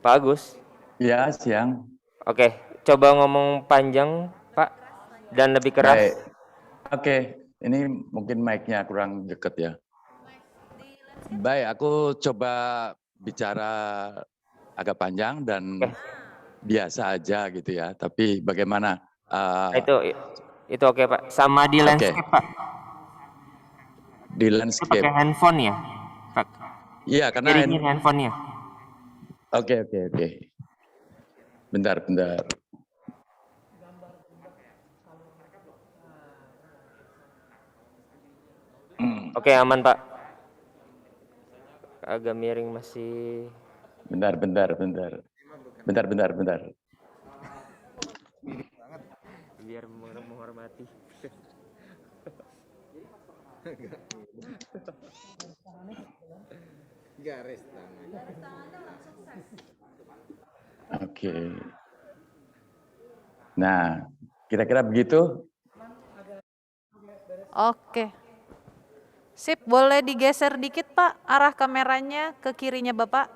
Pak Agus. Ya, siang. Oke, coba ngomong panjang, Pak, dan lebih keras. Baik. Oke, ini mungkin mic-nya kurang deket ya. Baik, aku coba bicara agak panjang dan biasa aja gitu ya. Tapi bagaimana? Itu oke, Pak. Sama di landscape, Pak. Di landscape. Pakai handphone ya, Pak? Iya, karena handphone-nya. Oke. Bentar. Oke, aman, Pak. Agak miring masih. Bentar. Biar menghormati. Oke. Nah, kira-kira begitu? Oke. Sip, boleh digeser dikit Pak, arah kameranya ke kirinya Bapak.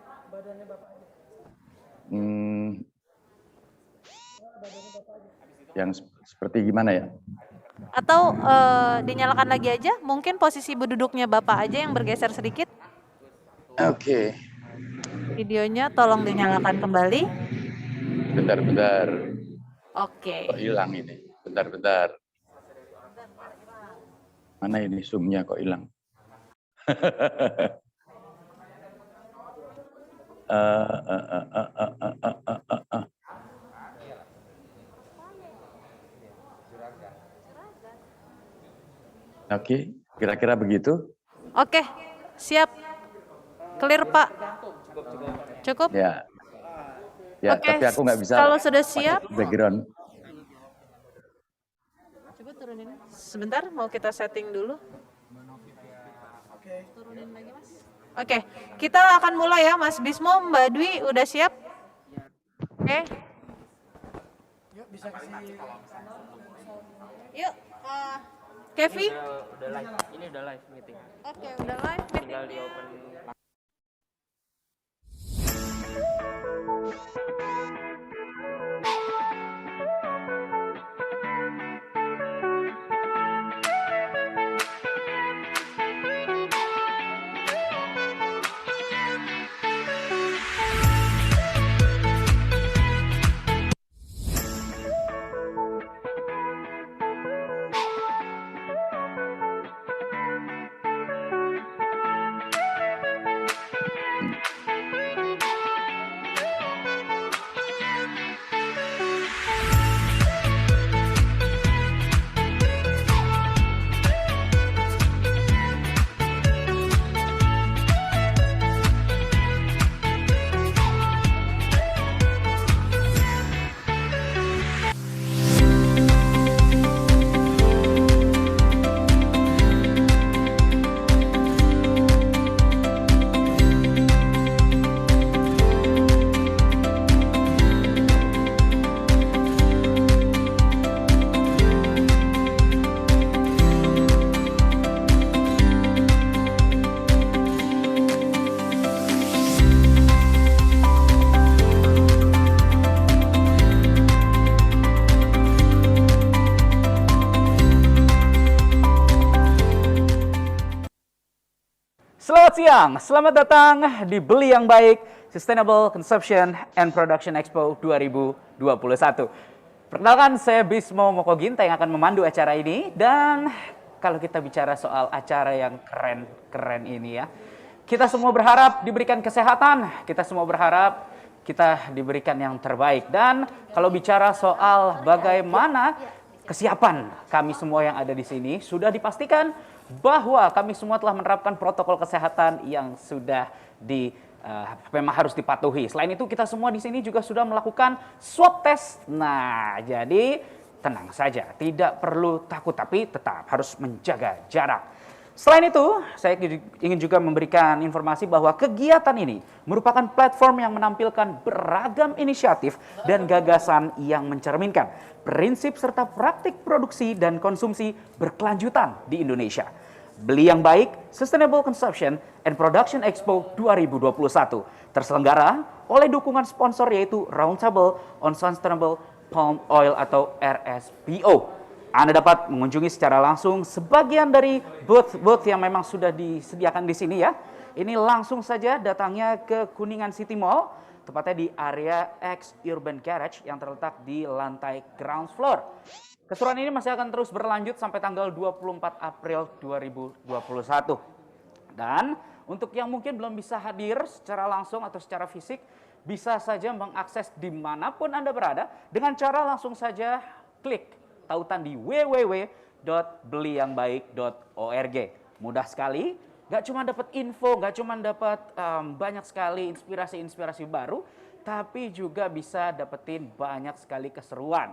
Yang seperti gimana ya? Atau dinyalakan lagi aja, mungkin posisi berduduknya Bapak aja yang bergeser sedikit. Oke. Videonya tolong dinyalakan kembali. Bentar. Oke. Kok hilang ini? Bentar. Mana ini zoom-nya kok hilang? Oke, kira-kira begitu? Oke, siap. Clear Pak. Cukup? Ya, Oke, tapi aku nggak bisa. Kalau sudah siap. Background. Coba turunin. Sebentar, mau kita setting dulu. Turunin lagi Mas. Oke, kita akan mulai ya Mas Bismo, Mbak Dwi udah siap? Oke. Yuk, bisa kasih. Yuk, Kevi. Udah live. Ini udah live meeting. Oke, udah live meeting. Tinggal di open. Selamat siang, selamat datang di Beli yang Baik Sustainable Consumption and Production Expo 2021. Perkenalkan, saya Bismo Mokoginta yang akan memandu acara ini. Dan kalau kita bicara soal acara yang keren ini ya, kita semua berharap diberikan kesehatan, kita semua berharap kita diberikan yang terbaik. Dan kalau bicara soal bagaimana kesiapan kami semua yang ada di sini, sudah dipastikan bahwa kami semua telah menerapkan protokol kesehatan yang sudah memang harus dipatuhi. Selain itu, kita semua di sini juga sudah melakukan swab test. Nah, jadi tenang saja, tidak perlu takut, tapi tetap harus menjaga jarak. Selain itu, saya ingin juga memberikan informasi bahwa kegiatan ini merupakan platform yang menampilkan beragam inisiatif dan gagasan yang mencerminkan prinsip serta praktik produksi dan konsumsi berkelanjutan di Indonesia. Beli yang Baik Sustainable Consumption and Production Expo 2021 terselenggara oleh dukungan sponsor yaitu Roundtable on Sustainable Palm Oil atau RSPO. Anda dapat mengunjungi secara langsung sebagian dari booth yang memang sudah disediakan di sini ya. Ini langsung saja datangnya ke Kuningan City Mall, tepatnya di area X Urban Garage yang terletak di lantai ground floor. Keseruan ini masih akan terus berlanjut sampai tanggal 24 April 2021. Dan untuk yang mungkin belum bisa hadir secara langsung atau secara fisik, bisa saja mengakses dimanapun Anda berada dengan cara langsung saja klik tautan di www.beliyangbaik.org. Mudah sekali, gak cuma dapat info, gak cuma dapat banyak sekali inspirasi-inspirasi baru, tapi juga bisa dapetin banyak sekali keseruan.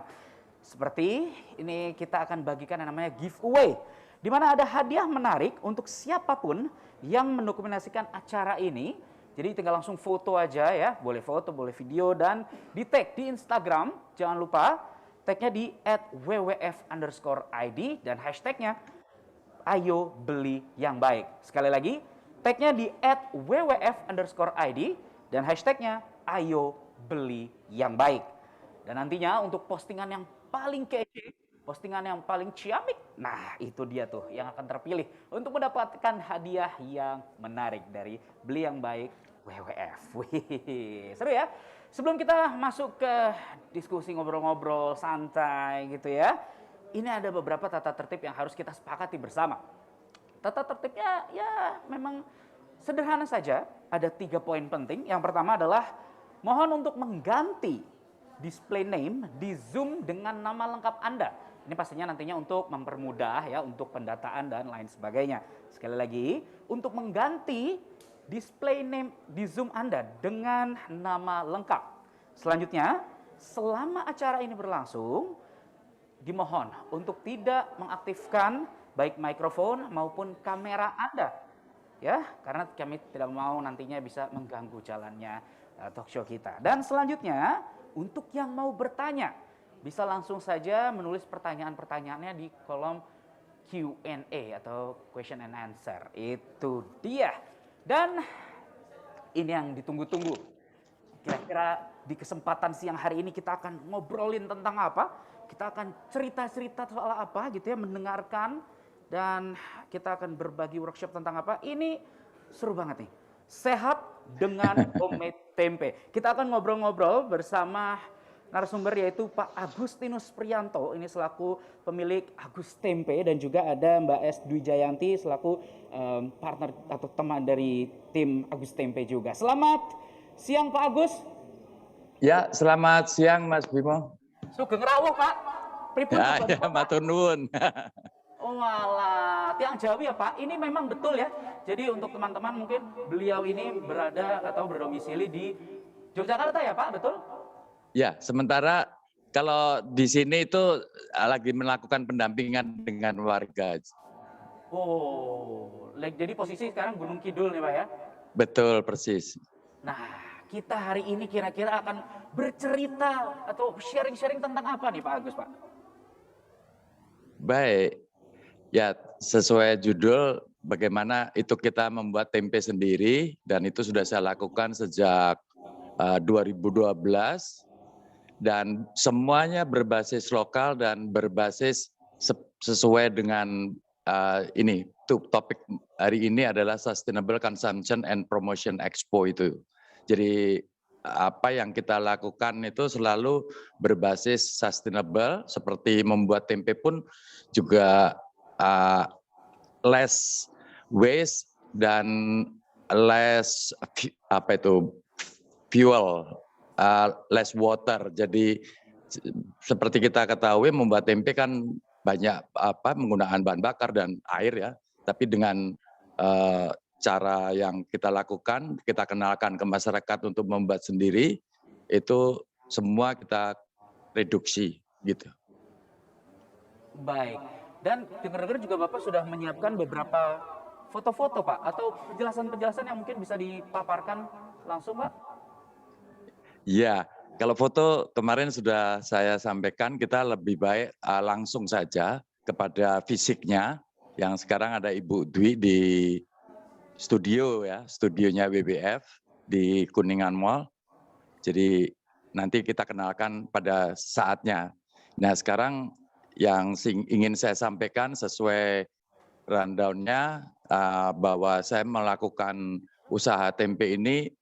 Seperti ini kita akan bagikan yang namanya giveaway, di mana ada hadiah menarik untuk siapapun yang mendokumentasikan acara ini. Jadi tinggal langsung foto aja ya, boleh foto, boleh video, dan di tag di Instagram, jangan lupa tagnya di @wwf_id dan hashtagnya Ayo Beli Yang Baik. Sekali lagi, tagnya di @wwf_id dan hashtagnya Ayo Beli Yang Baik. Dan nantinya untuk postingan yang paling kece, postingan yang paling ciamik, nah itu dia tuh yang akan terpilih untuk mendapatkan hadiah yang menarik dari Beli Yang Baik WWF. Wih, seru ya. Sebelum kita masuk ke diskusi ngobrol-ngobrol santai gitu ya, ini ada beberapa tata tertib yang harus kita sepakati bersama. Tata tertibnya ya memang sederhana saja, ada 3 poin penting. Yang pertama adalah mohon untuk mengganti display name di Zoom dengan nama lengkap Anda. Ini pastinya nantinya untuk mempermudah ya untuk pendataan dan lain sebagainya. Sekali lagi, untuk mengganti display name di Zoom Anda dengan nama lengkap. Selanjutnya, selama acara ini berlangsung, dimohon untuk tidak mengaktifkan baik mikrofon maupun kamera Anda. Ya, karena kami tidak mau nantinya bisa mengganggu jalannya talk show kita. Dan selanjutnya, untuk yang mau bertanya, bisa langsung saja menulis pertanyaan-pertanyaannya di kolom Q&A atau question and answer. Itu dia. Dan ini yang ditunggu-tunggu. Kira-kira di kesempatan siang hari ini kita akan ngobrolin tentang apa? Kita akan cerita-cerita soal apa gitu ya, mendengarkan. Dan kita akan berbagi workshop tentang apa. Ini seru banget nih. Sehat dengan homemade tempe. Kita akan ngobrol-ngobrol bersama narasumber yaitu Pak Agustinus Prianto, ini selaku pemilik Agus Tempe, dan juga ada Mbak S. Dwi Jayanti selaku partner atau teman dari tim Agus Tempe juga. Selamat siang Pak Agus. Ya, selamat siang Mas Bimo. Sugeng rawuh Pak. Pripun Ya, matur nuwun. Oh alah, tiang Jawi ya Pak. Ini memang betul ya. Jadi untuk teman-teman mungkin beliau ini berada atau berdomisili di Yogyakarta ya Pak, betul? Ya, sementara kalau di sini itu lagi melakukan pendampingan dengan warga. Oh, jadi posisi sekarang Gunung Kidul nih Pak ya? Betul, persis. Nah, kita hari ini kira-kira akan bercerita atau sharing-sharing tentang apa nih Pak Agus Pak? Baik, ya sesuai judul bagaimana itu kita membuat tempe sendiri, dan itu sudah saya lakukan sejak 2012. Dan semuanya berbasis lokal dan berbasis sesuai dengan ini. Topik hari ini adalah Sustainable Consumption and Promotion Expo itu. Jadi apa yang kita lakukan itu selalu berbasis sustainable, seperti membuat tempe pun juga less waste dan less fuel. Less water. Jadi seperti kita ketahui membuat tempe kan banyak menggunakan bahan bakar dan air ya. Tapi dengan cara yang kita lakukan, kita kenalkan ke masyarakat untuk membuat sendiri, itu semua kita reduksi gitu. Baik. Dan dengar-dengar juga Bapak sudah menyiapkan beberapa foto-foto Pak, atau penjelasan-penjelasan yang mungkin bisa dipaparkan langsung Pak? Ya, kalau foto kemarin sudah saya sampaikan, kita lebih baik langsung saja kepada fisiknya, yang sekarang ada Ibu Dwi di studio ya, studionya WWF di Kuningan Mall. Jadi nanti kita kenalkan pada saatnya. Nah sekarang yang ingin saya sampaikan sesuai rundown-nya bahwa saya melakukan usaha tempe ini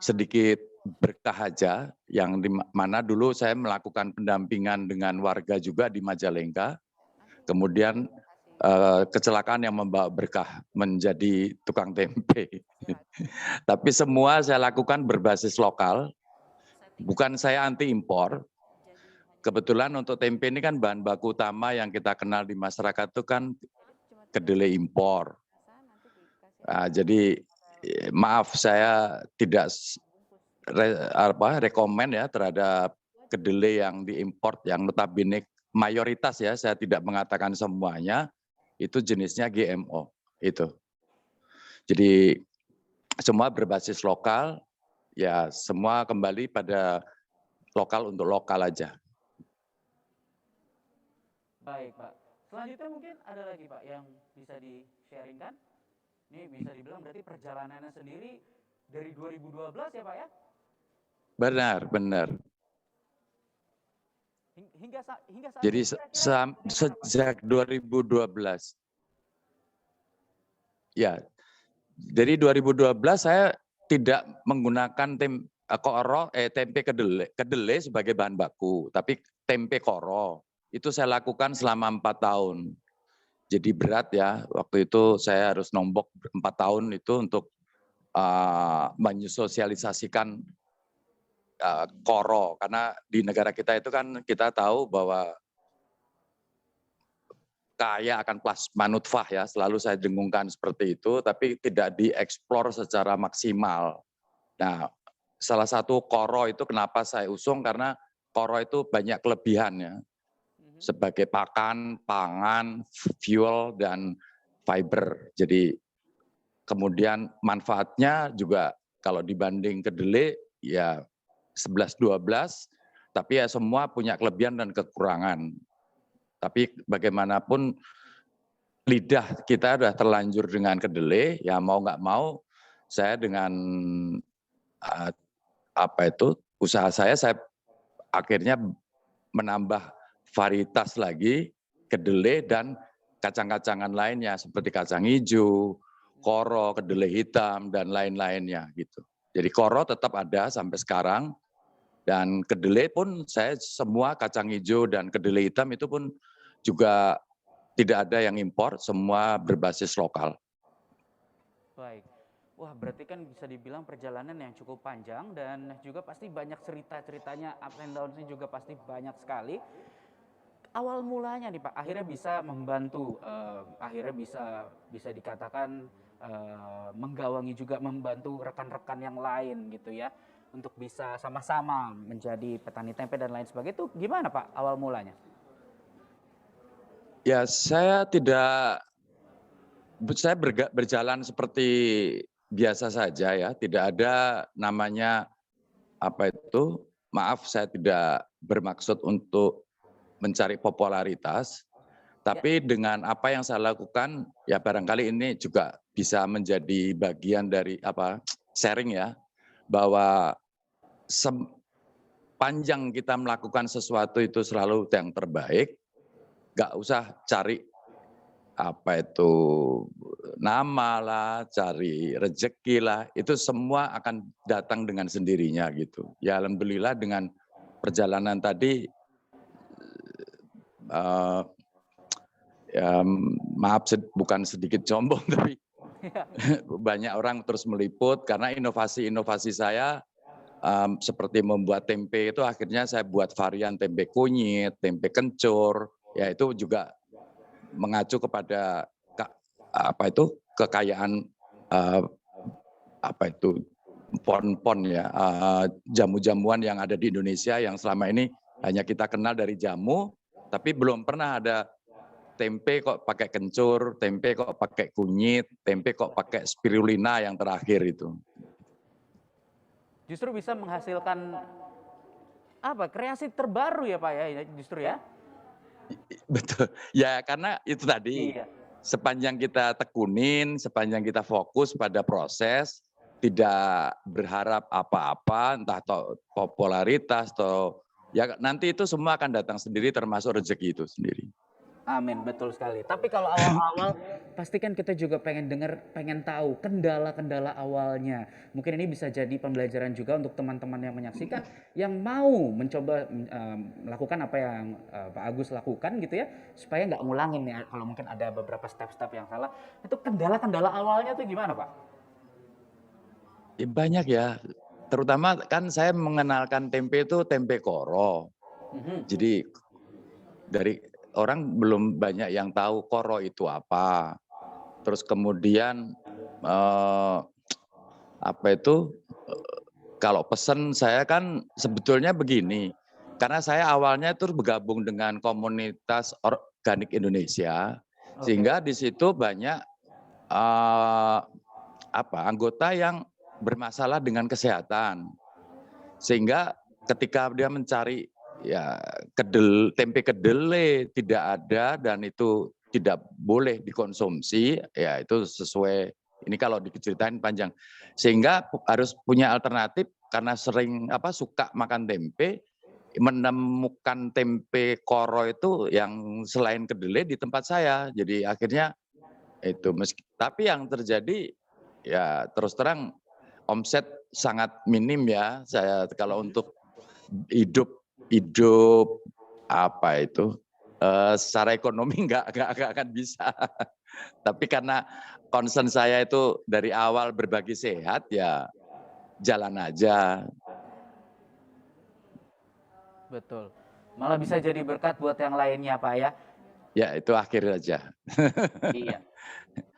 sedikit berkah aja, yang di mana dulu saya melakukan pendampingan dengan warga juga di Majalengka, kemudian kecelakaan yang membawa berkah menjadi tukang tempe. Tapi semua saya lakukan berbasis lokal, bukan saya anti impor. Kebetulan untuk tempe ini kan bahan baku utama yang kita kenal di masyarakat itu kan kedelai impor. Jadi maaf saya tidak rekomen ya terhadap kedelai yang diimpor yang notabene mayoritas ya, saya tidak mengatakan semuanya, itu jenisnya GMO itu. Jadi semua berbasis lokal, ya semua kembali pada lokal untuk lokal aja. Baik, Pak. Selanjutnya mungkin ada lagi, Pak, yang bisa di-sharingkan? Ini bisa dibilang berarti perjalanannya sendiri dari 2012 ya, Pak ya? Benar. Hingga saat Jadi ini kira-kira sejak 2012. Ya, dari 2012 saya tidak menggunakan tempe kedelai sebagai bahan baku, tapi tempe koro. Itu saya lakukan selama 4 tahun. Jadi berat ya, waktu itu saya harus nombok 4 tahun itu untuk menyosialisasikan koro. Karena di negara kita itu kan kita tahu bahwa kaya akan plasma nutfah ya, selalu saya dengungkan seperti itu, tapi tidak dieksplor secara maksimal. Nah, salah satu koro itu kenapa saya usung, karena koro itu banyak kelebihannya. Sebagai pakan, pangan, fuel, dan fiber. Jadi kemudian manfaatnya juga kalau dibanding kedelai ya 11-12, tapi ya semua punya kelebihan dan kekurangan. Tapi bagaimanapun lidah kita sudah terlanjur dengan kedelai, ya mau nggak mau saya dengan usaha saya akhirnya menambah varietas lagi, kedelai dan kacang-kacangan lainnya seperti kacang hijau, koro, kedelai hitam dan lain-lainnya gitu. Jadi koro tetap ada sampai sekarang dan kedelai pun saya semua kacang hijau dan kedelai hitam itu pun juga tidak ada yang impor, semua berbasis lokal. Baik. Wah, berarti kan bisa dibilang perjalanan yang cukup panjang dan juga pasti banyak cerita-ceritanya, ups and downs-nya juga pasti banyak sekali. Awal mulanya nih Pak, akhirnya bisa membantu, akhirnya bisa dikatakan menggawangi juga membantu rekan-rekan yang lain gitu ya, untuk bisa sama-sama menjadi petani tempe dan lain sebagainya. Itu gimana Pak awal mulanya? Ya saya berjalan seperti biasa saja ya, tidak ada namanya maaf saya tidak bermaksud untuk mencari popularitas, tapi dengan apa yang saya lakukan, ya barangkali ini juga bisa menjadi bagian dari sharing ya, bahwa sepanjang kita melakukan sesuatu itu selalu yang terbaik, nggak usah cari nama lah, cari rezeki lah, itu semua akan datang dengan sendirinya gitu. Ya alhamdulillah dengan perjalanan tadi, maaf bukan sedikit sombong tapi banyak orang terus meliput karena inovasi-inovasi saya seperti membuat tempe itu akhirnya saya buat varian tempe kunyit, tempe kencur, ya itu juga mengacu kepada kekayaan pon-pon ya, jamu-jamuan yang ada di Indonesia yang selama ini hanya kita kenal dari jamu, tapi belum pernah ada tempe kok pakai kencur, tempe kok pakai kunyit, tempe kok pakai spirulina yang terakhir itu. Justru bisa menghasilkan kreasi terbaru ya Pak ya, justru ya? Betul, ya karena itu tadi, sepanjang kita tekunin, sepanjang kita fokus pada proses, tidak berharap apa-apa, entah popularitas atau ya nanti itu semua akan datang sendiri termasuk rezeki itu sendiri. Amin, betul sekali. Tapi kalau awal-awal pasti kan kita juga pengen dengar, pengen tahu kendala-kendala awalnya. Mungkin ini bisa jadi pembelajaran juga untuk teman-teman yang menyaksikan yang mau mencoba melakukan apa yang Pak Agus lakukan gitu ya, supaya nggak ngulangin ya kalau mungkin ada beberapa step-step yang salah. Itu kendala-kendala awalnya tuh gimana, Pak? Ya, banyak ya. Terutama kan saya mengenalkan tempe itu tempe koro. Jadi dari orang belum banyak yang tahu koro itu apa. Terus kemudian apa itu kalau pesen saya kan sebetulnya begini. Karena saya awalnya itu bergabung dengan komunitas organik Indonesia, sehingga di situ banyak anggota yang bermasalah dengan kesehatan. Sehingga ketika dia mencari ya tempe kedelai tidak ada dan itu tidak boleh dikonsumsi, ya itu sesuai ini kalau diceritain panjang. Sehingga harus punya alternatif karena sering suka makan tempe, menemukan tempe koro itu yang selain kedelai di tempat saya. Jadi akhirnya itu tapi yang terjadi ya terus terang omset sangat minim ya. Saya kalau untuk hidup secara ekonomi nggak akan bisa. Tapi karena concern saya itu dari awal berbagi sehat ya jalan aja. Betul. Malah bisa jadi berkat buat yang lainnya, Pak ya. Ya itu akhir aja. Iya.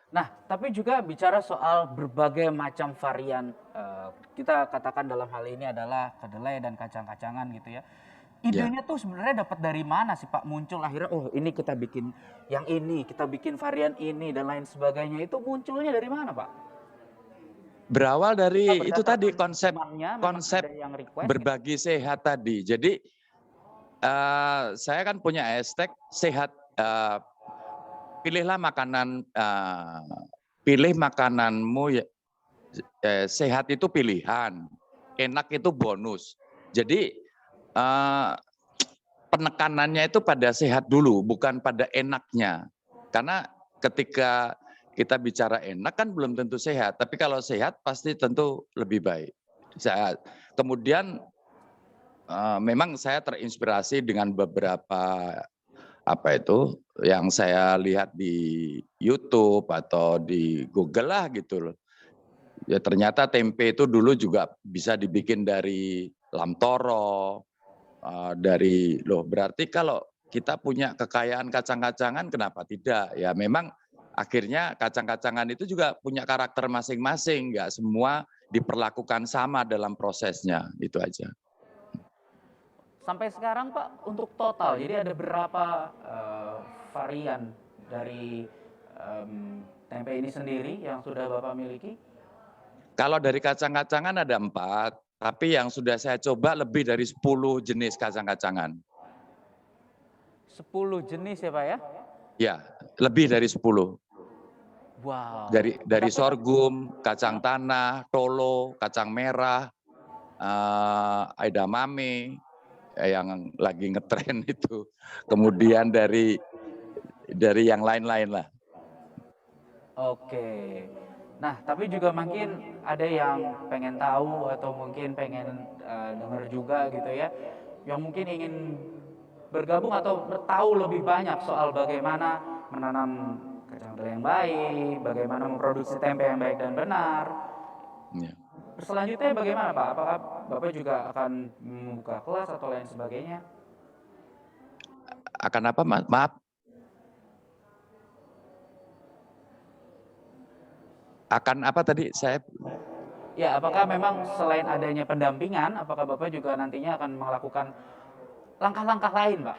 Nah, tapi juga bicara soal berbagai macam varian, kita katakan dalam hal ini adalah kedelai dan kacang-kacangan gitu ya. Idenya tuh sebenarnya dapat dari mana sih Pak? Muncul akhirnya, oh ini kita bikin yang ini, kita bikin varian ini dan lain sebagainya. Itu munculnya dari mana Pak? Berawal dari itu tadi konsep yang berbagi sehat tadi. Jadi saya kan punya hashtag sehat. Pilihlah makanan, pilih makananmu sehat itu pilihan, enak itu bonus. Jadi penekanannya itu pada sehat dulu, bukan pada enaknya. Karena ketika kita bicara enak kan belum tentu sehat, tapi kalau sehat pasti tentu lebih baik. Kemudian memang saya terinspirasi dengan beberapa yang saya lihat di YouTube atau di Google lah gitu loh. Ya ternyata tempe itu dulu juga bisa dibikin dari lamtoro, berarti kalau kita punya kekayaan kacang-kacangan kenapa tidak? Ya memang akhirnya kacang-kacangan itu juga punya karakter masing-masing, nggak semua diperlakukan sama dalam prosesnya, itu aja. Sampai sekarang Pak, untuk total, jadi ada berapa varian dari tempe ini sendiri yang sudah Bapak miliki? Kalau dari kacang-kacangan ada 4, tapi yang sudah saya coba lebih dari 10 jenis kacang-kacangan. 10 jenis ya Pak ya? Ya, lebih dari 10. Wow. Dari sorghum, kacang tanah, tolo, kacang merah, edamame, yang lagi ngetren itu. Kemudian dari yang lain-lain lah. Oke. Nah, tapi juga mungkin ada yang pengen tahu atau mungkin pengen dengar juga gitu ya, yang mungkin ingin bergabung atau tahu lebih banyak soal bagaimana menanam kacang kedelai yang baik, bagaimana memproduksi tempe yang baik dan benar. Ya. Selanjutnya bagaimana Pak? Apakah Bapak juga akan membuka kelas atau lain sebagainya? Akan apa, maaf? Akan apa tadi saya? Ya, apakah memang selain adanya pendampingan, apakah Bapak juga nantinya akan melakukan langkah-langkah lain, Pak?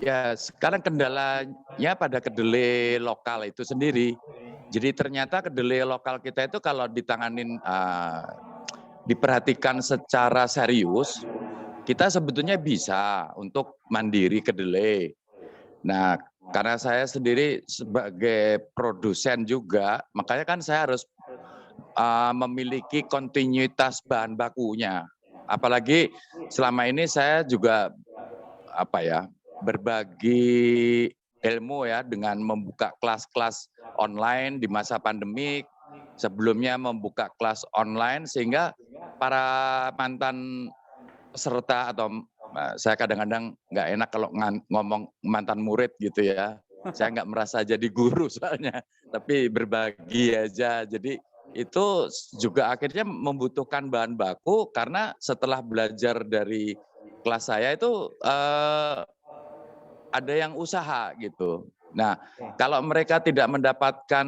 Ya, sekarang kendalanya pada kedelai lokal itu sendiri. Jadi ternyata kedelai lokal kita itu kalau ditanganin, diperhatikan secara serius, kita sebetulnya bisa untuk mandiri kedelai. Nah, karena saya sendiri sebagai produsen juga, makanya kan saya harus memiliki kontinuitas bahan bakunya. Apalagi selama ini saya juga berbagi ilmu ya dengan membuka kelas-kelas online di masa pandemi. Sebelumnya membuka kelas online sehingga para mantan peserta atau saya kadang-kadang nggak enak kalau ngomong mantan murid gitu ya. Saya nggak merasa jadi guru soalnya, tapi berbagi aja. Jadi itu juga akhirnya membutuhkan bahan baku karena setelah belajar dari kelas saya itu ada yang usaha gitu. Nah, kalau mereka tidak mendapatkan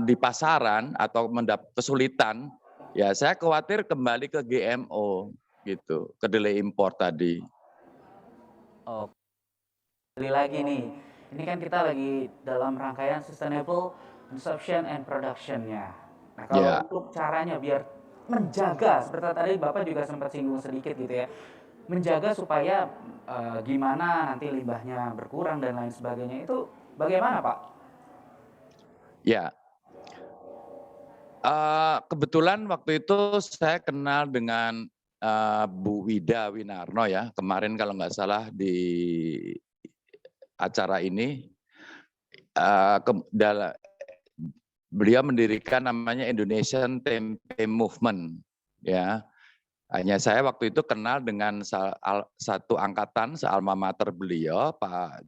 di pasaran atau kesulitan, ya saya khawatir kembali ke GMO gitu, kedelai impor tadi. Oh, kembali lagi nih, ini kan kita lagi dalam rangkaian Sustainable Consumption and Production-nya. Nah, kalau untuk caranya biar menjaga, seperti tadi Bapak juga sempat singgung sedikit gitu ya, menjaga supaya gimana nanti limbahnya berkurang dan lain sebagainya, itu bagaimana Pak? Ya, kebetulan waktu itu saya kenal dengan Bu Wida Winarno ya, kemarin kalau nggak salah di acara ini, beliau mendirikan namanya Indonesian Tempe Movement ya. Hanya saya waktu itu kenal dengan satu angkatan sealma mater beliau, Pak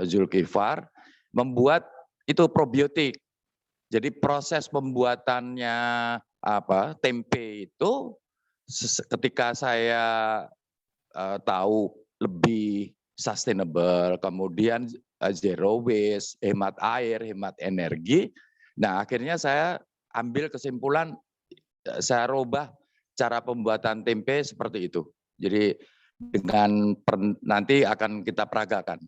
Zulkifar, membuat itu probiotik. Jadi proses pembuatannya tempe itu ketika saya tahu lebih sustainable, kemudian zero waste, hemat air, hemat energi. Nah, akhirnya saya ambil kesimpulan, saya rubah cara pembuatan tempe seperti itu. Jadi dengan nanti akan kita peragakan.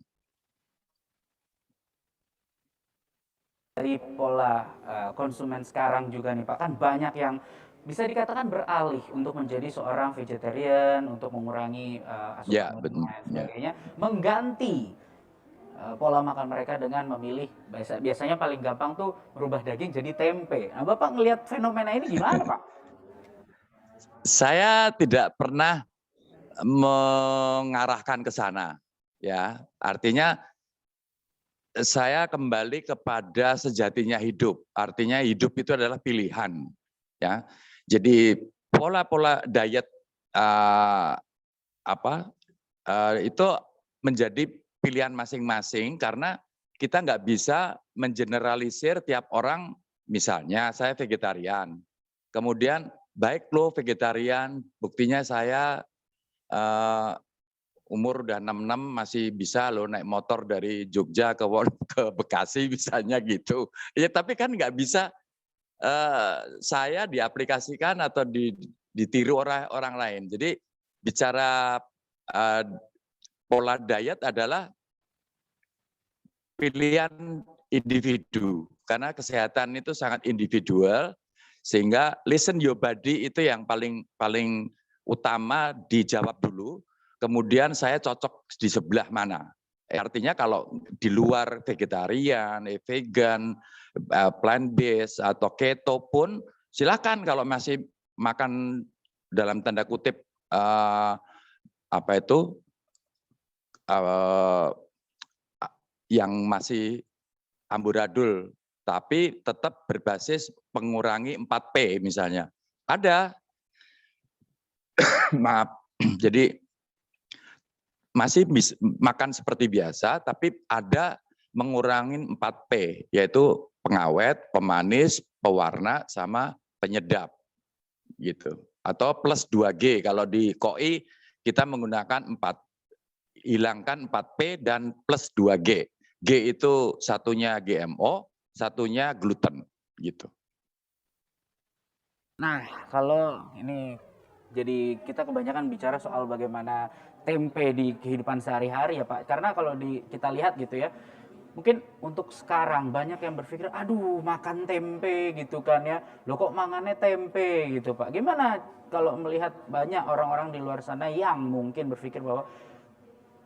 Dari pola konsumen sekarang juga nih Pak, kan banyak yang bisa dikatakan beralih untuk menjadi seorang vegetarian, untuk mengurangi asupan dan sebagainya, mengganti pola makan mereka dengan memilih, biasanya paling gampang tuh merubah daging jadi tempe. Nah, Bapak ngelihat fenomena ini gimana Pak? Saya tidak pernah mengarahkan ke sana, ya. Artinya saya kembali kepada sejatinya hidup. Artinya hidup itu adalah pilihan, ya. Jadi pola-pola diet itu menjadi pilihan masing-masing karena kita nggak bisa mengeneralisir tiap orang. Misalnya saya vegetarian, kemudian baik lo vegetarian, buktinya saya umur udah 66 masih bisa lo naik motor dari Jogja ke Bekasi misalnya gitu. Ya tapi kan nggak bisa saya diaplikasikan atau ditiru orang lain. Jadi bicara pola diet adalah pilihan individu karena kesehatan itu sangat individual sehingga listen your body itu yang paling utama dijawab dulu. Kemudian saya cocok di sebelah mana. Artinya kalau di luar vegetarian, vegan, plant-based atau keto pun silakan kalau masih makan dalam tanda kutip yang masih amburadul, tapi tetap berbasis mengurangi 4P misalnya. Ada, maaf, jadi masih makan seperti biasa, tapi ada mengurangi 4P, yaitu pengawet, pemanis, pewarna, sama penyedap. Gitu. Atau plus 2G, kalau di KOI kita menggunakan 4, hilangkan 4P dan plus 2G. G itu satunya GMO, satunya gluten. Gitu. Nah, kalau ini jadi kita kebanyakan bicara soal bagaimana tempe di kehidupan sehari-hari ya Pak. Karena kalau kita lihat gitu ya, mungkin untuk sekarang banyak yang berpikir, aduh makan tempe gitu kan ya. Loh kok mangannya tempe gitu Pak. Gimana kalau melihat banyak orang-orang di luar sana yang mungkin berpikir bahwa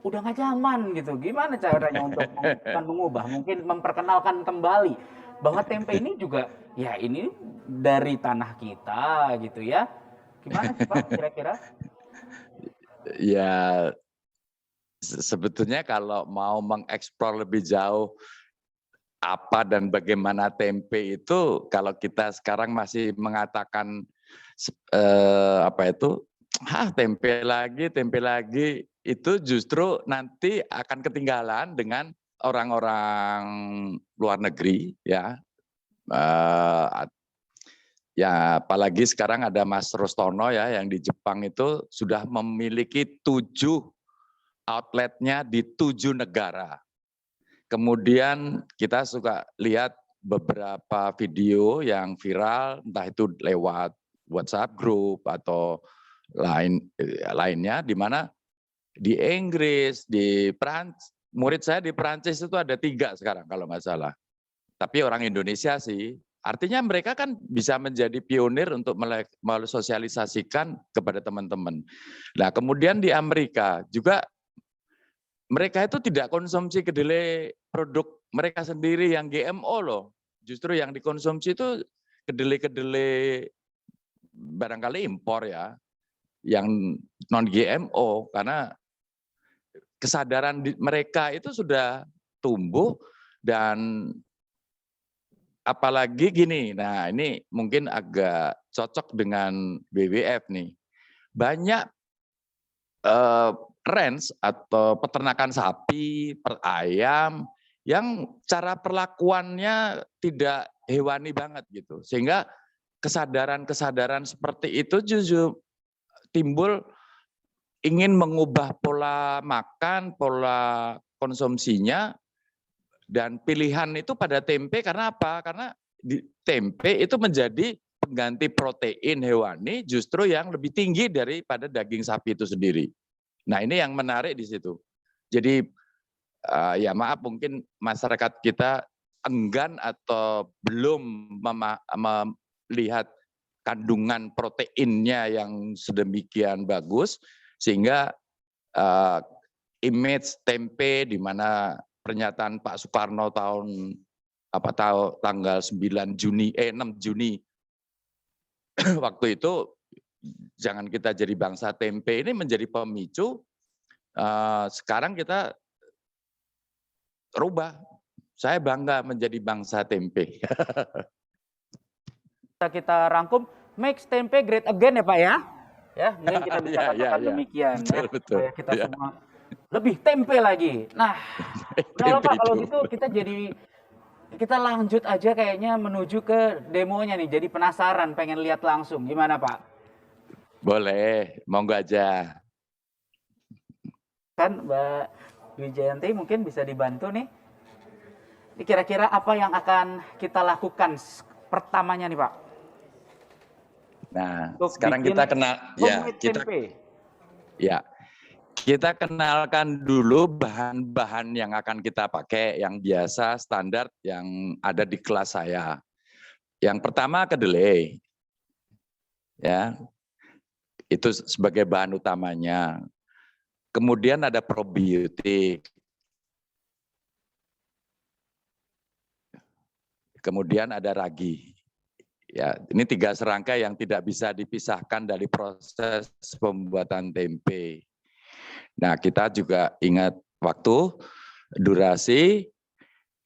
udah nggak zaman gitu. Gimana caranya untuk bukan mengubah, mungkin memperkenalkan kembali bahwa tempe ini juga ya ini dari tanah kita gitu ya. Gimana sih Pak kira-kira? Ya sebetulnya kalau mau mengeksplor lebih jauh apa dan bagaimana tempe itu, kalau kita sekarang masih mengatakan apa itu, tempe lagi, itu justru nanti akan ketinggalan dengan orang-orang luar negeri ya. Ya apalagi sekarang ada Mas Rustono ya yang di Jepang itu sudah memiliki 7 outletnya di 7 negara. Kemudian kita suka lihat beberapa video yang viral, entah itu lewat WhatsApp group atau lainnya, di mana di Inggris, di Prancis, murid saya di Prancis itu ada 3 sekarang kalau nggak salah. Tapi orang Indonesia sih, artinya mereka kan bisa menjadi pionir untuk mensosialisasikan kepada teman-teman. Nah kemudian di Amerika juga mereka itu tidak konsumsi kedelai produk mereka sendiri yang GMO loh. Justru yang dikonsumsi itu kedelai-kedelai barangkali impor ya, yang non GMO, karena kesadaran mereka itu sudah tumbuh. Dan apalagi gini, nah ini mungkin agak cocok dengan WWF nih. Banyak ranch atau peternakan sapi, ayam, yang cara perlakuannya tidak hewani banget gitu. Sehingga kesadaran-kesadaran seperti itu justru timbul ingin mengubah pola makan, pola konsumsinya, dan pilihan itu pada tempe karena apa? Karena tempe itu menjadi pengganti protein hewani justru yang lebih tinggi daripada daging sapi itu sendiri. Nah ini yang menarik di situ. Jadi ya maaf mungkin masyarakat kita enggan atau belum melihat kandungan proteinnya yang sedemikian bagus, sehingga image tempe di mana pernyataan Pak Soekarno tanggal 6 Juni waktu itu, jangan kita jadi bangsa tempe, ini menjadi pemicu. Sekarang kita rubah. Saya bangga menjadi bangsa tempe. Kita rangkum, make tempe great again ya Pak ya. Ya, mungkin kita bisa katakan Ya. demikian Betul, ya, betul. supaya kita Ya. semua lebih tempe lagi. Nah, udahlah Pak, kalau gitu kita lanjut aja kayaknya menuju ke demonya nih. Jadi penasaran, pengen lihat langsung. Gimana Pak? Boleh, monggo aja. Kan Mbak Wijayanti mungkin bisa dibantu nih. Ini kira-kira apa yang akan kita lakukan pertamanya nih Pak? Nah, Untuk sekarang bikin kita kenal tempe. Kita kenalkan dulu bahan-bahan yang akan kita pakai, yang biasa standar yang ada di kelas saya. Yang pertama kedelai. Ya. Itu sebagai bahan utamanya. Kemudian ada probiotik. Kemudian ada ragi. Ya, ini 3 serangkai yang tidak bisa dipisahkan dari proses pembuatan tempe. Nah, kita juga ingat waktu, durasi,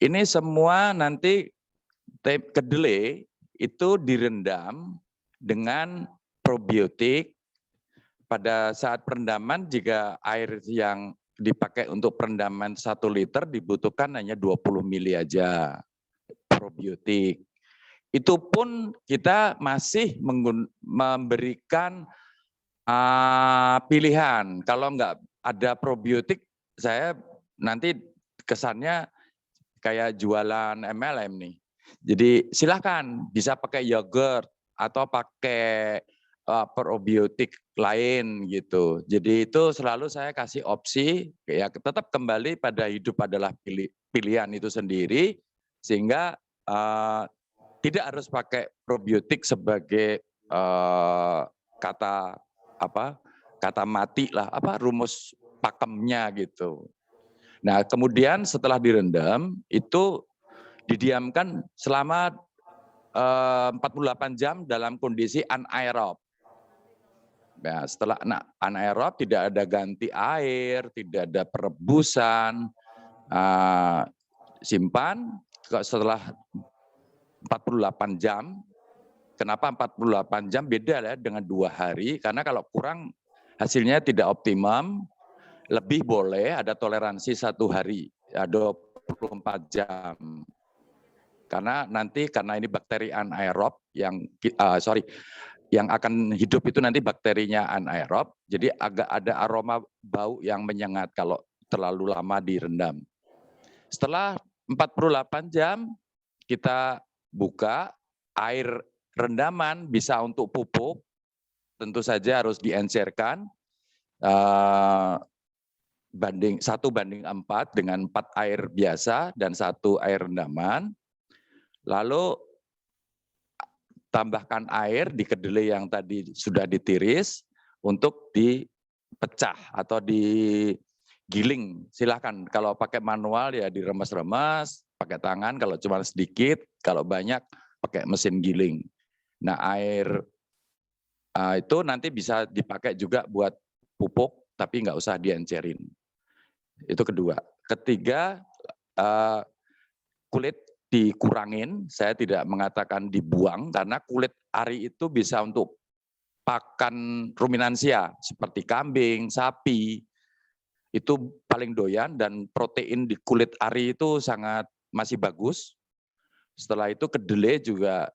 ini semua nanti kedelai itu direndam dengan probiotik. Pada saat perendaman, jika air yang dipakai untuk perendaman 1 liter dibutuhkan hanya 20 mili aja probiotik. Itu pun kita masih memberikan pilihan. Kalau enggak ada probiotik, saya nanti kesannya kayak jualan MLM nih. Jadi silakan bisa pakai yogurt atau pakai probiotik lain gitu. Jadi itu selalu saya kasih opsi, ya tetap kembali pada hidup adalah pilihan itu sendiri, sehingga tidak harus pakai probiotik sebagai kata mati lah, rumus pakemnya gitu. Nah, kemudian setelah direndam itu didiamkan selama 48 jam dalam kondisi anaerob. Nah, setelah anaerob tidak ada ganti air, tidak ada perebusan, simpan setelah 48 jam. Kenapa 48 jam? Beda ya dengan 2 hari, karena kalau kurang hasilnya tidak optimum, lebih boleh ada toleransi 1 hari, ya 24 jam. Karena nanti karena ini bakteri anaerob yang yang akan hidup itu nanti bakterinya anaerob, jadi agak ada aroma bau yang menyengat kalau terlalu lama direndam. Setelah 48 jam kita buka, air rendaman bisa untuk pupuk, tentu saja harus diencerkan 1:4 dengan 4 air biasa dan 1 air rendaman. Lalu tambahkan air di kedelai yang tadi sudah ditiris untuk dipecah atau digiling. Silakan kalau pakai manual ya diremes-remes, pakai tangan kalau cuma sedikit, kalau banyak pakai mesin giling. Nah, air itu nanti bisa dipakai juga buat pupuk, tapi nggak usah diencerin. Itu kedua. Ketiga, kulit dikurangin, saya tidak mengatakan dibuang, karena kulit ari itu bisa untuk pakan ruminansia, seperti kambing, sapi, itu paling doyan, dan protein di kulit ari itu sangat masih bagus. Setelah itu kedelai juga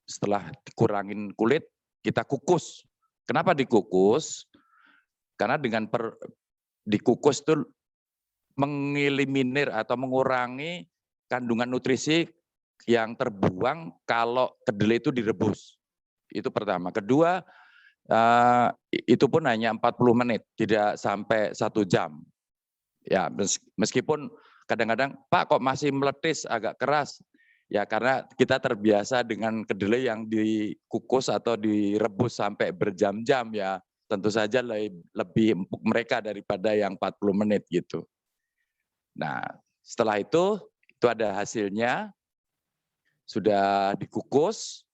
setelah dikurangin kulit, kita kukus. Kenapa dikukus? Karena dengan dikukus itu mengeliminir atau mengurangi kandungan nutrisi yang terbuang kalau kedelai itu direbus. Itu pertama. Kedua, itu pun hanya 40 menit, tidak sampai 1 jam. Ya, meskipun kadang-kadang, Pak kok masih meletis, agak keras. Ya karena kita terbiasa dengan kedelai yang dikukus atau direbus sampai berjam-jam ya. Tentu saja lebih empuk mereka daripada yang 40 menit gitu. Nah, setelah itu ada hasilnya, sudah dikukus,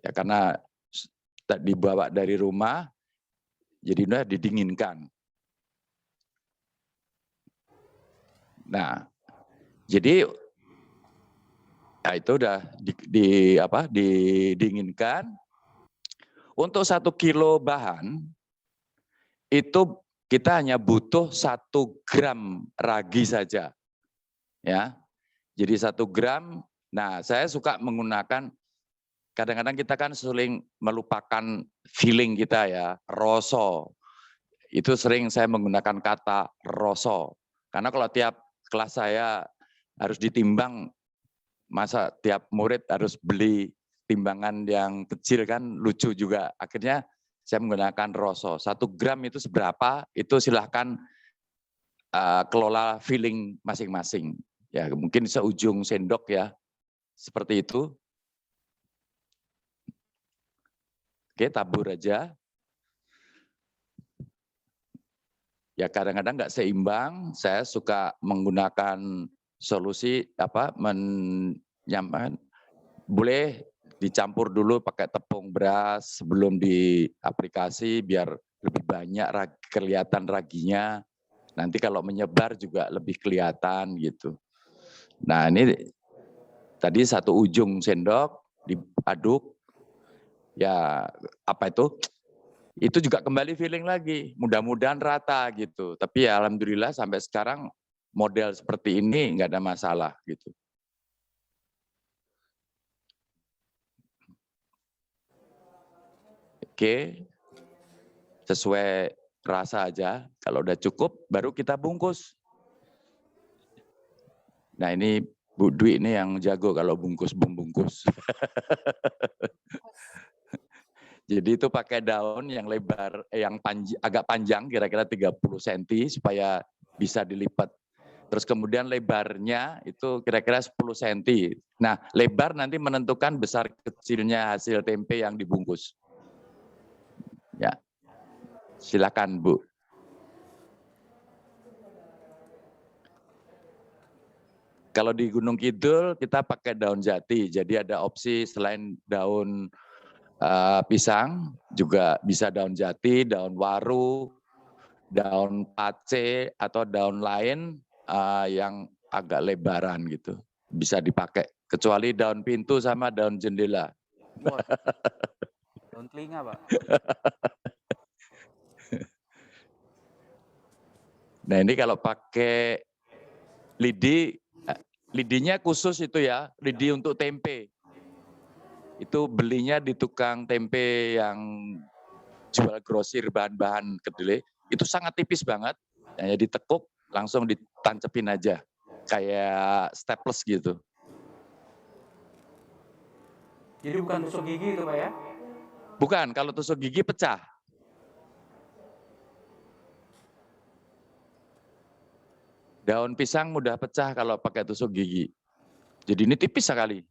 ya karena dibawa dari rumah, jadi udah didinginkan. Nah, jadi itu udah didinginkan. Untuk 1 kilo bahan, itu kita hanya butuh 1 gram ragi saja. Ya, jadi 1 gram, nah saya suka menggunakan, kadang-kadang kita kan sering melupakan feeling kita ya, roso. Itu sering saya menggunakan kata roso. Karena kalau tiap kelas saya harus ditimbang, masa tiap murid harus beli timbangan yang kecil kan lucu juga. Akhirnya saya menggunakan roso. 1 gram itu seberapa, itu silahkan kelola feeling masing-masing. Ya mungkin seujung sendok ya, seperti itu. Oke, tabur aja. Ya kadang-kadang nggak seimbang, saya suka menggunakan solusi menyampaikan, boleh dicampur dulu pakai tepung beras sebelum diaplikasi biar lebih banyak kelihatan raginya. Nanti kalau menyebar juga lebih kelihatan gitu. Nah ini tadi 1 ujung sendok diaduk, ya itu juga kembali feeling lagi, mudah-mudahan rata gitu. Tapi ya alhamdulillah sampai sekarang model seperti ini nggak ada masalah gitu. Oke, sesuai rasa aja. Kalau udah cukup, baru kita bungkus. Nah ini Bu Dwi ini yang jago kalau bungkus. Jadi itu pakai daun yang lebar, agak panjang, kira-kira 30 cm supaya bisa dilipat. Terus kemudian lebarnya itu kira-kira 10 cm. Nah lebar nanti menentukan besar kecilnya hasil tempe yang dibungkus. Ya, silakan Bu. Kalau di Gunung Kidul kita pakai daun jati, jadi ada opsi selain daun pisang juga bisa daun jati, daun waru, daun pace atau daun lain yang agak lebaran gitu. Bisa dipakai, kecuali daun pintu sama daun jendela. Wah, daun telinga, Pak. Nah ini kalau pakai lidinya khusus itu ya, lidi untuk tempe. Itu belinya di tukang tempe yang jual grosir bahan-bahan kedelai. Itu sangat tipis banget, hanya ditekuk langsung ditancepin aja. Kayak staples gitu. Jadi bukan tusuk gigi itu, Pak ya? Bukan, kalau tusuk gigi pecah. Daun pisang mudah pecah kalau pakai tusuk gigi. Jadi ini tipis sekali.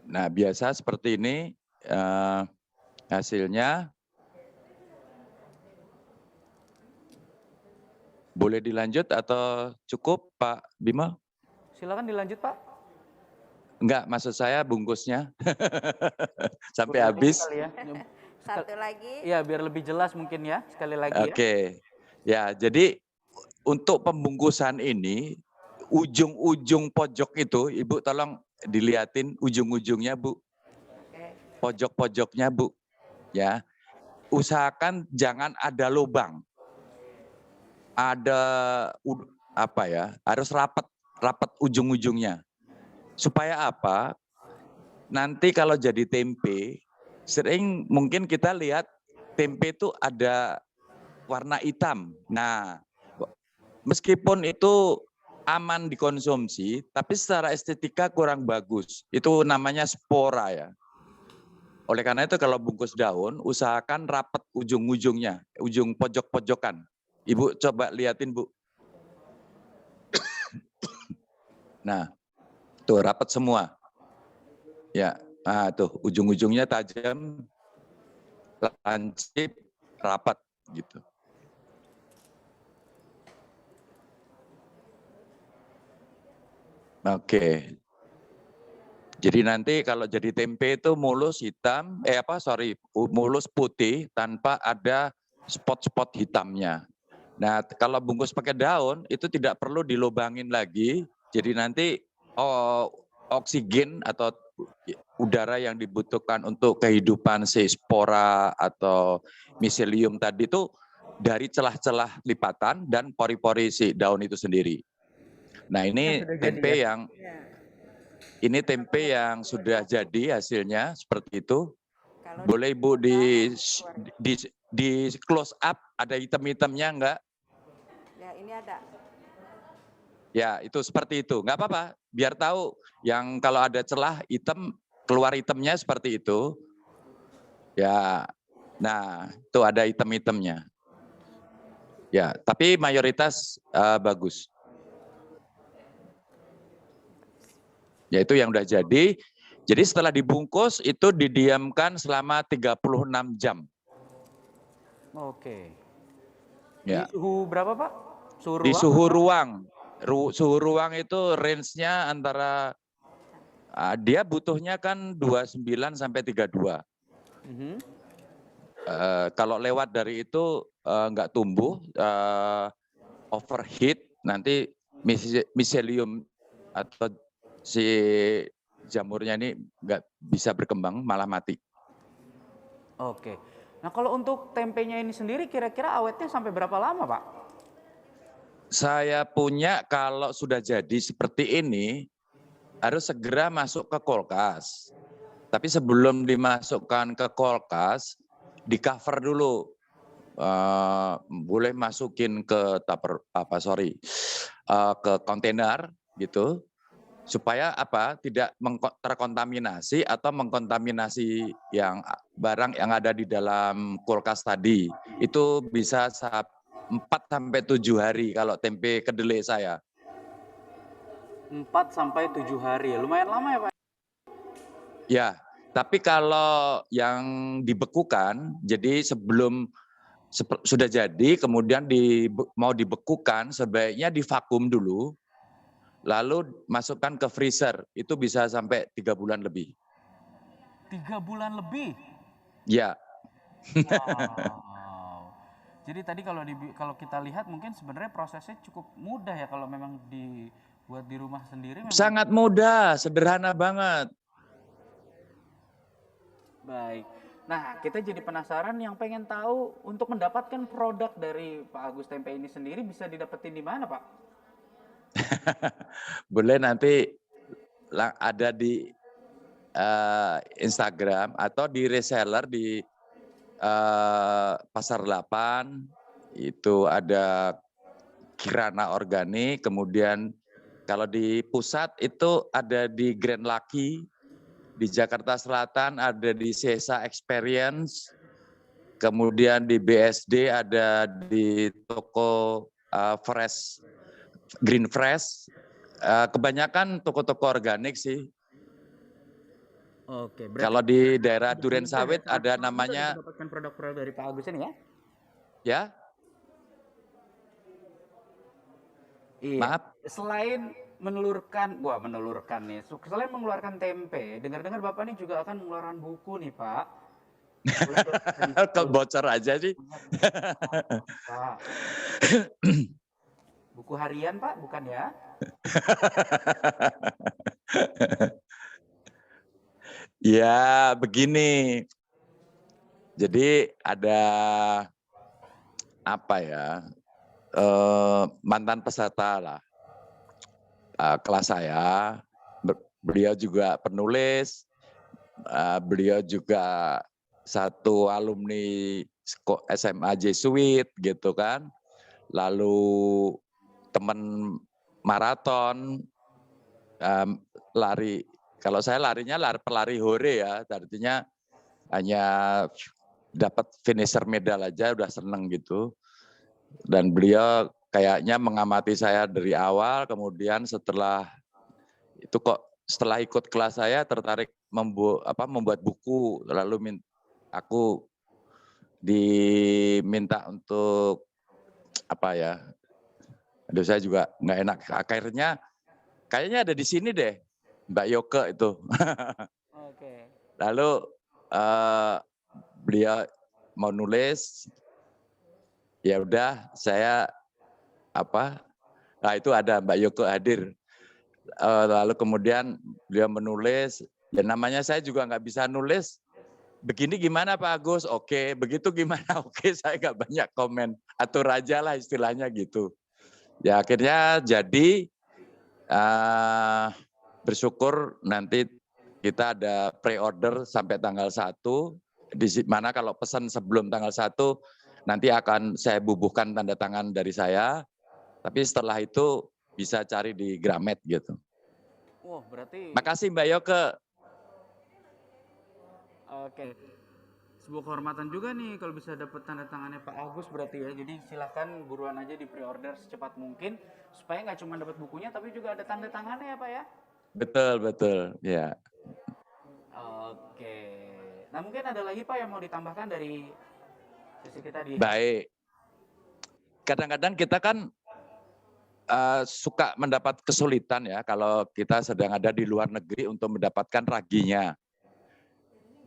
Nah, biasa seperti ini hasilnya. Boleh dilanjut atau cukup, Pak Bima? Silakan dilanjut, Pak. Enggak, maksud saya bungkusnya. Sampai Kurang habis. kali ya. Satu lagi. Iya, biar lebih jelas mungkin ya, sekali lagi ya. Oke. Ya, jadi untuk pembungkusan ini, ujung-ujung pojok itu, Ibu tolong dilihatin ujung-ujungnya, Bu. Pojok-pojoknya, Bu. Ya. Usahakan jangan ada lubang. Ada apa ya? Harus rapat ujung-ujungnya. Supaya apa? Nanti kalau jadi tempe, sering mungkin kita lihat tempe itu ada warna hitam. Nah, meskipun itu aman dikonsumsi, tapi secara estetika kurang bagus. Itu namanya spora ya. Oleh karena itu kalau bungkus daun, usahakan rapat ujung-ujungnya, ujung pojok-pojokan. Ibu coba liatin, Bu. Nah, tuh rapat semua. Ya, nah tuh ujung-ujungnya tajam, lancip, rapat gitu. Oke. Jadi nanti kalau jadi tempe itu mulus hitam, mulus putih tanpa ada spot-spot hitamnya. Nah, kalau bungkus pakai daun itu tidak perlu dilubangin lagi. Jadi nanti oksigen atau udara yang dibutuhkan untuk kehidupan si spora atau miselium tadi itu dari celah-celah lipatan dan pori-pori si daun itu sendiri. Nah, ini tempe yang sudah jadi hasilnya seperti itu. Boleh Ibu di close up, ada hitam-hitamnya enggak? Ya, ini ada. Ya, itu seperti itu. Enggak apa-apa, biar tahu yang kalau ada celah hitam, keluar hitamnya seperti itu. Ya, nah itu ada hitam-hitamnya. Ya, tapi mayoritas bagus. Ya, itu yang udah jadi. Jadi setelah dibungkus itu didiamkan selama 36 jam. Oke. Ya. Di suhu berapa, Pak? Suhu ruang? Di suhu ruang. Suhu ruang itu range-nya antara dia butuhnya kan 29 sampai 32. Kalau lewat dari itu nggak tumbuh, overheat, nanti miselium atau si jamurnya ini nggak bisa berkembang, malah mati. Oke. Nah, kalau untuk tempenya ini sendiri kira-kira awetnya sampai berapa lama, Pak? Saya punya kalau sudah jadi seperti ini, harus segera masuk ke kulkas. Tapi sebelum dimasukkan ke kulkas, di cover dulu. Boleh masukin ke ke kontainer gitu. Supaya apa? Tidak terkontaminasi atau mengkontaminasi yang barang yang ada di dalam kulkas tadi. Itu bisa 4 sampai 7 hari kalau tempe kedelai saya. 4 sampai 7 hari. Lumayan lama ya, Pak? Ya, tapi kalau yang dibekukan, jadi sebelum sudah jadi, kemudian mau dibekukan, sebaiknya divakum dulu, lalu masukkan ke freezer. Itu bisa sampai 3 bulan lebih. 3 bulan lebih? Ya, Wow. Jadi tadi kalau kita lihat mungkin sebenarnya prosesnya cukup mudah ya kalau memang dibuat di rumah sendiri memang. sangat mudah, sederhana banget. Baik. Nah, kita jadi penasaran yang pengen tahu untuk mendapatkan produk dari Pak Agus Tempe ini sendiri bisa didapetin di mana, Pak? Boleh nanti ada di Instagram atau di reseller di Pasar 8, itu ada Kirana Organik, kemudian kalau di pusat itu ada di Grand Lucky, di Jakarta Selatan ada di Sesa Experience, kemudian di BSD ada di toko Fresh, Green Fresh, kebanyakan toko-toko organik sih. Oke, Kalau di daerah Duren Sawit ada namanya, mendapatkan produk-produk dari Pak Agus ini ya? ya, Iya. maaf, Selain menelurkan nih, selain mengeluarkan tempe, dengar-dengar Bapak ini juga akan mengeluarkan buku nih, Pak. kok bocor aja sih. Pak. Buku harian, Pak, bukan ya? Ya, begini. Jadi ada apa ya, mantan peserta lah kelas saya, beliau juga penulis, beliau juga satu alumni SMA Jesuit gitu kan, lalu teman maraton, lari, kalau saya larinya pelari hore ya, artinya hanya dapat finisher medal aja udah seneng gitu. Dan beliau kayaknya mengamati saya dari awal, kemudian setelah itu setelah ikut kelas saya tertarik membuat buku, lalu aku diminta untuk apa ya, aduh saya juga nggak enak, akhirnya kayaknya ada di sini deh Mbak Yoke itu. Oke. Lalu beliau mau nulis, ya udah saya nah itu ada Mbak Yoko hadir. Lalu kemudian beliau menulis, ya namanya saya juga nggak bisa nulis, begini gimana Pak Agus? Oke, begitu gimana? Oke, saya nggak banyak komen, atur aja lah istilahnya gitu. Ya akhirnya jadi, bersyukur nanti kita ada pre-order sampai tanggal 1, di mana kalau pesan sebelum tanggal 1, nanti akan saya bubuhkan tanda tangan dari saya, tapi setelah itu bisa cari di Gramet gitu. Wah, berarti. Makasih Mbak Yoke. Oke. Sebuah kehormatan juga nih kalau bisa dapat tanda tangannya Pak Agus berarti ya. Jadi silahkan buruan aja di pre-order secepat mungkin supaya nggak cuma dapat bukunya tapi juga ada tanda tangannya ya Pak ya. Betul, ya. Oke. Nah mungkin ada lagi Pak yang mau ditambahkan dari sisi kita di. Baik. Kadang-kadang kita kan suka mendapat kesulitan ya kalau kita sedang ada di luar negeri untuk mendapatkan raginya.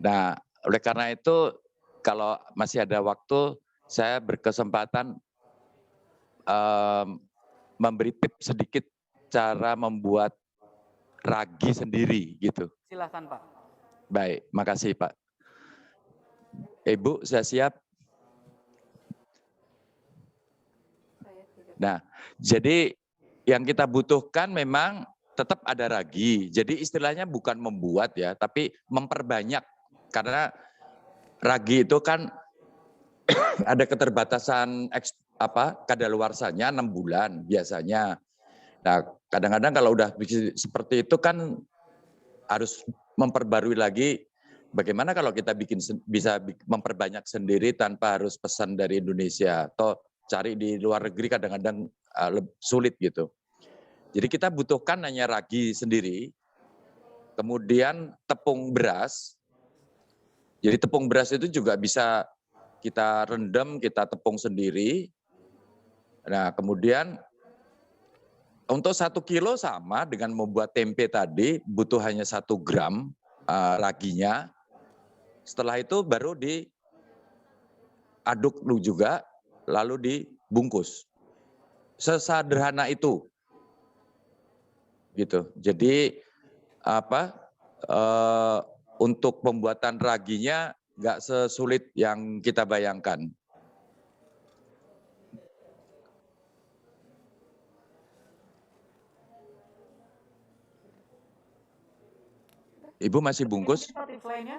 Nah, oleh karena itu kalau masih ada waktu, saya berkesempatan memberi tips sedikit cara membuat ragi sendiri gitu. Silakan Pak. Baik, makasih Pak. Ibu, saya siap. Nah, jadi yang kita butuhkan memang tetap ada ragi. Jadi istilahnya bukan membuat ya, tapi memperbanyak. Karena ragi itu kan ada keterbatasan kadaluarsanya 6 bulan biasanya. Nah, kadang-kadang kalau udah seperti itu kan harus memperbarui lagi. Bagaimana kalau kita bisa memperbanyak sendiri tanpa harus pesan dari Indonesia atau cari di luar negeri kadang-kadang sulit gitu. Jadi kita butuhkan hanya ragi sendiri. Kemudian tepung beras. Jadi tepung beras itu juga bisa kita rendam, kita tepung sendiri. Nah, kemudian untuk 1 kilo sama dengan membuat tempe tadi, butuh hanya 1 gram raginya. Setelah itu baru diaduk dulu juga, lalu dibungkus. Sesederhana itu, gitu. Jadi untuk pembuatan raginya nggak sesulit yang kita bayangkan. Ibu masih bungkus? Tips lainnya?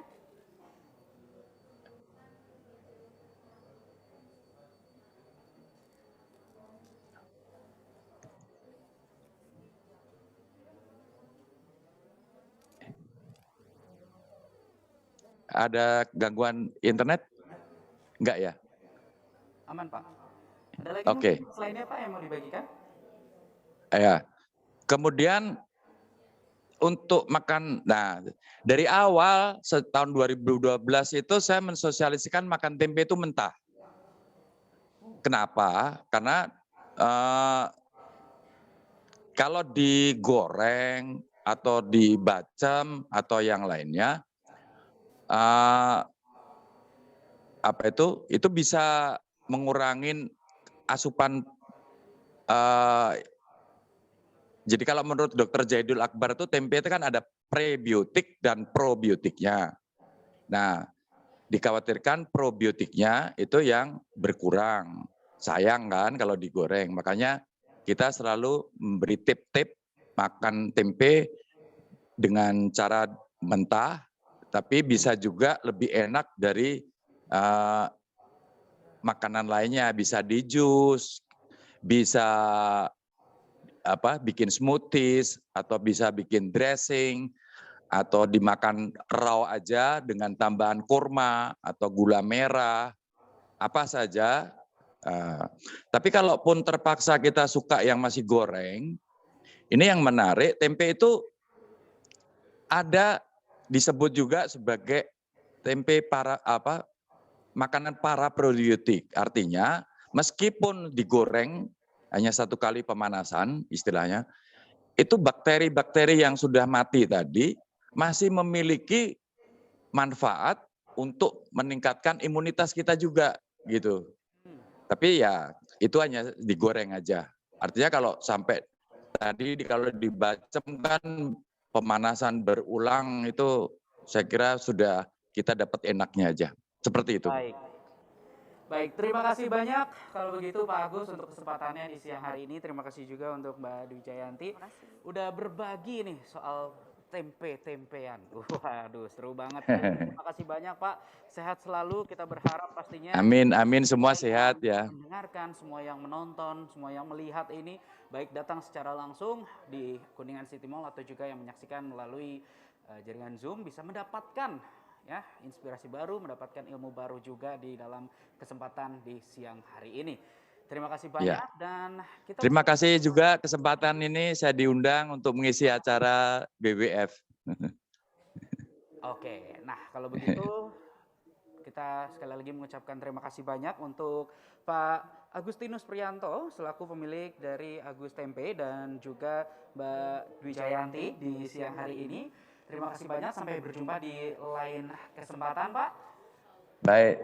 Ada gangguan internet? Enggak ya? Aman, Pak. Ada lagi Oke. mungkin tips lainnya, Pak, yang mau dibagikan? Ya. Kemudian untuk makan, nah dari awal tahun 2012 itu saya mensosialisikan makan tempe itu mentah. Kenapa? Karena kalau digoreng atau dibacem atau yang lainnya, itu bisa mengurangi asupan. Jadi kalau menurut Dr. Zaidul Akbar itu tempe itu kan ada prebiotik dan probiotiknya. Nah, dikhawatirkan probiotiknya itu yang berkurang. Sayang kan kalau digoreng. Makanya kita selalu memberi tip-tip makan tempe dengan cara mentah, tapi bisa juga lebih enak dari makanan lainnya. Bisa di jus, bisa bikin smoothies, atau bisa bikin dressing, atau dimakan raw aja dengan tambahan kurma atau gula merah, apa saja. Tapi kalaupun terpaksa kita suka yang masih goreng, ini yang menarik, tempe itu ada disebut juga sebagai tempe makanan para probiotik. Artinya meskipun digoreng hanya 1 kali pemanasan istilahnya, itu bakteri-bakteri yang sudah mati tadi masih memiliki manfaat untuk meningkatkan imunitas kita juga gitu. Tapi ya itu hanya digoreng aja. Artinya kalau sampai tadi kalau dibacem kan pemanasan berulang itu saya kira sudah kita dapat enaknya aja. Seperti itu. Baik. Baik, terima kasih banyak kalau begitu Pak Agus untuk kesempatannya di siang hari ini. Terima kasih juga untuk Mbak Dwi Jayanti. Udah berbagi nih soal tempe-tempean. Waduh, seru banget. Terima kasih banyak Pak. Sehat selalu, kita berharap pastinya. Amin, amin, semua sehat ya. Mendengarkan, semua yang menonton, semua yang melihat ini, baik datang secara langsung di Kuningan City Mall atau juga yang menyaksikan melalui jaringan Zoom bisa mendapatkan ya inspirasi baru, mendapatkan ilmu baru juga di dalam kesempatan di siang hari ini. Terima kasih banyak Ya. dan kita Terima kasih juga kesempatan ini saya diundang untuk mengisi acara BWF. Oke, nah kalau begitu kita sekali lagi mengucapkan terima kasih banyak untuk Pak Agustinus Priyanto selaku pemilik dari Agus Tempe dan juga Mbak Dwi Jayanti di siang hari ini. Terima kasih banyak, sampai berjumpa di lain kesempatan Pak. Baik,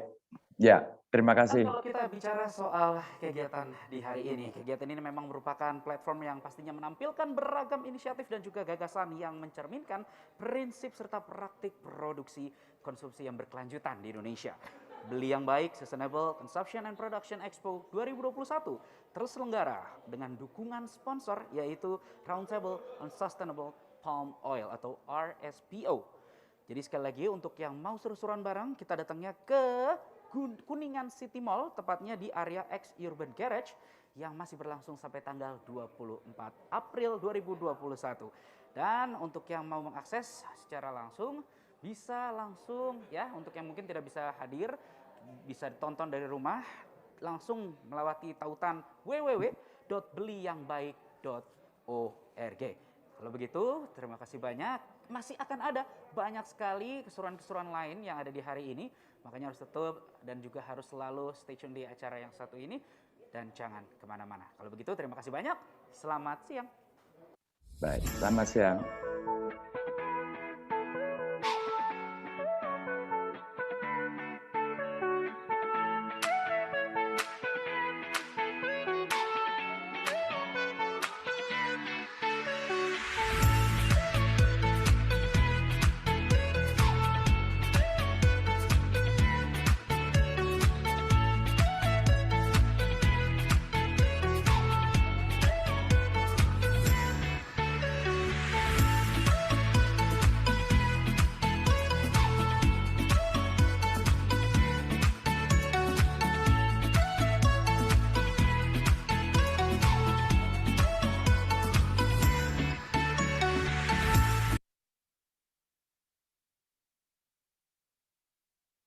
ya terima Dan kasih. kalau kita bicara soal kegiatan di hari ini, kegiatan ini memang merupakan platform yang pastinya menampilkan beragam inisiatif dan juga gagasan yang mencerminkan prinsip serta praktik produksi konsumsi yang berkelanjutan di Indonesia. Beli yang baik, Sustainable Consumption and Production Expo 2021 terselenggara dengan dukungan sponsor yaitu Roundtable on Sustainable Palm Oil atau RSPO. Jadi sekali lagi untuk yang mau seru-seruan bareng, kita datangnya ke Kuningan City Mall, tepatnya di area X Urban Garage yang masih berlangsung sampai tanggal 24 April 2021. Dan untuk yang mau mengakses secara langsung, bisa langsung ya, untuk yang mungkin tidak bisa hadir, bisa ditonton dari rumah, langsung melewati tautan www.beliyangbaik.org. Kalau begitu, terima kasih banyak. masih akan ada banyak sekali keseruan-keseruan lain yang ada di hari ini. Makanya harus tetap dan juga harus selalu stay tune di acara yang satu ini. Dan jangan kemana-mana. Kalau begitu terima kasih banyak. Selamat siang. Baik, selamat siang.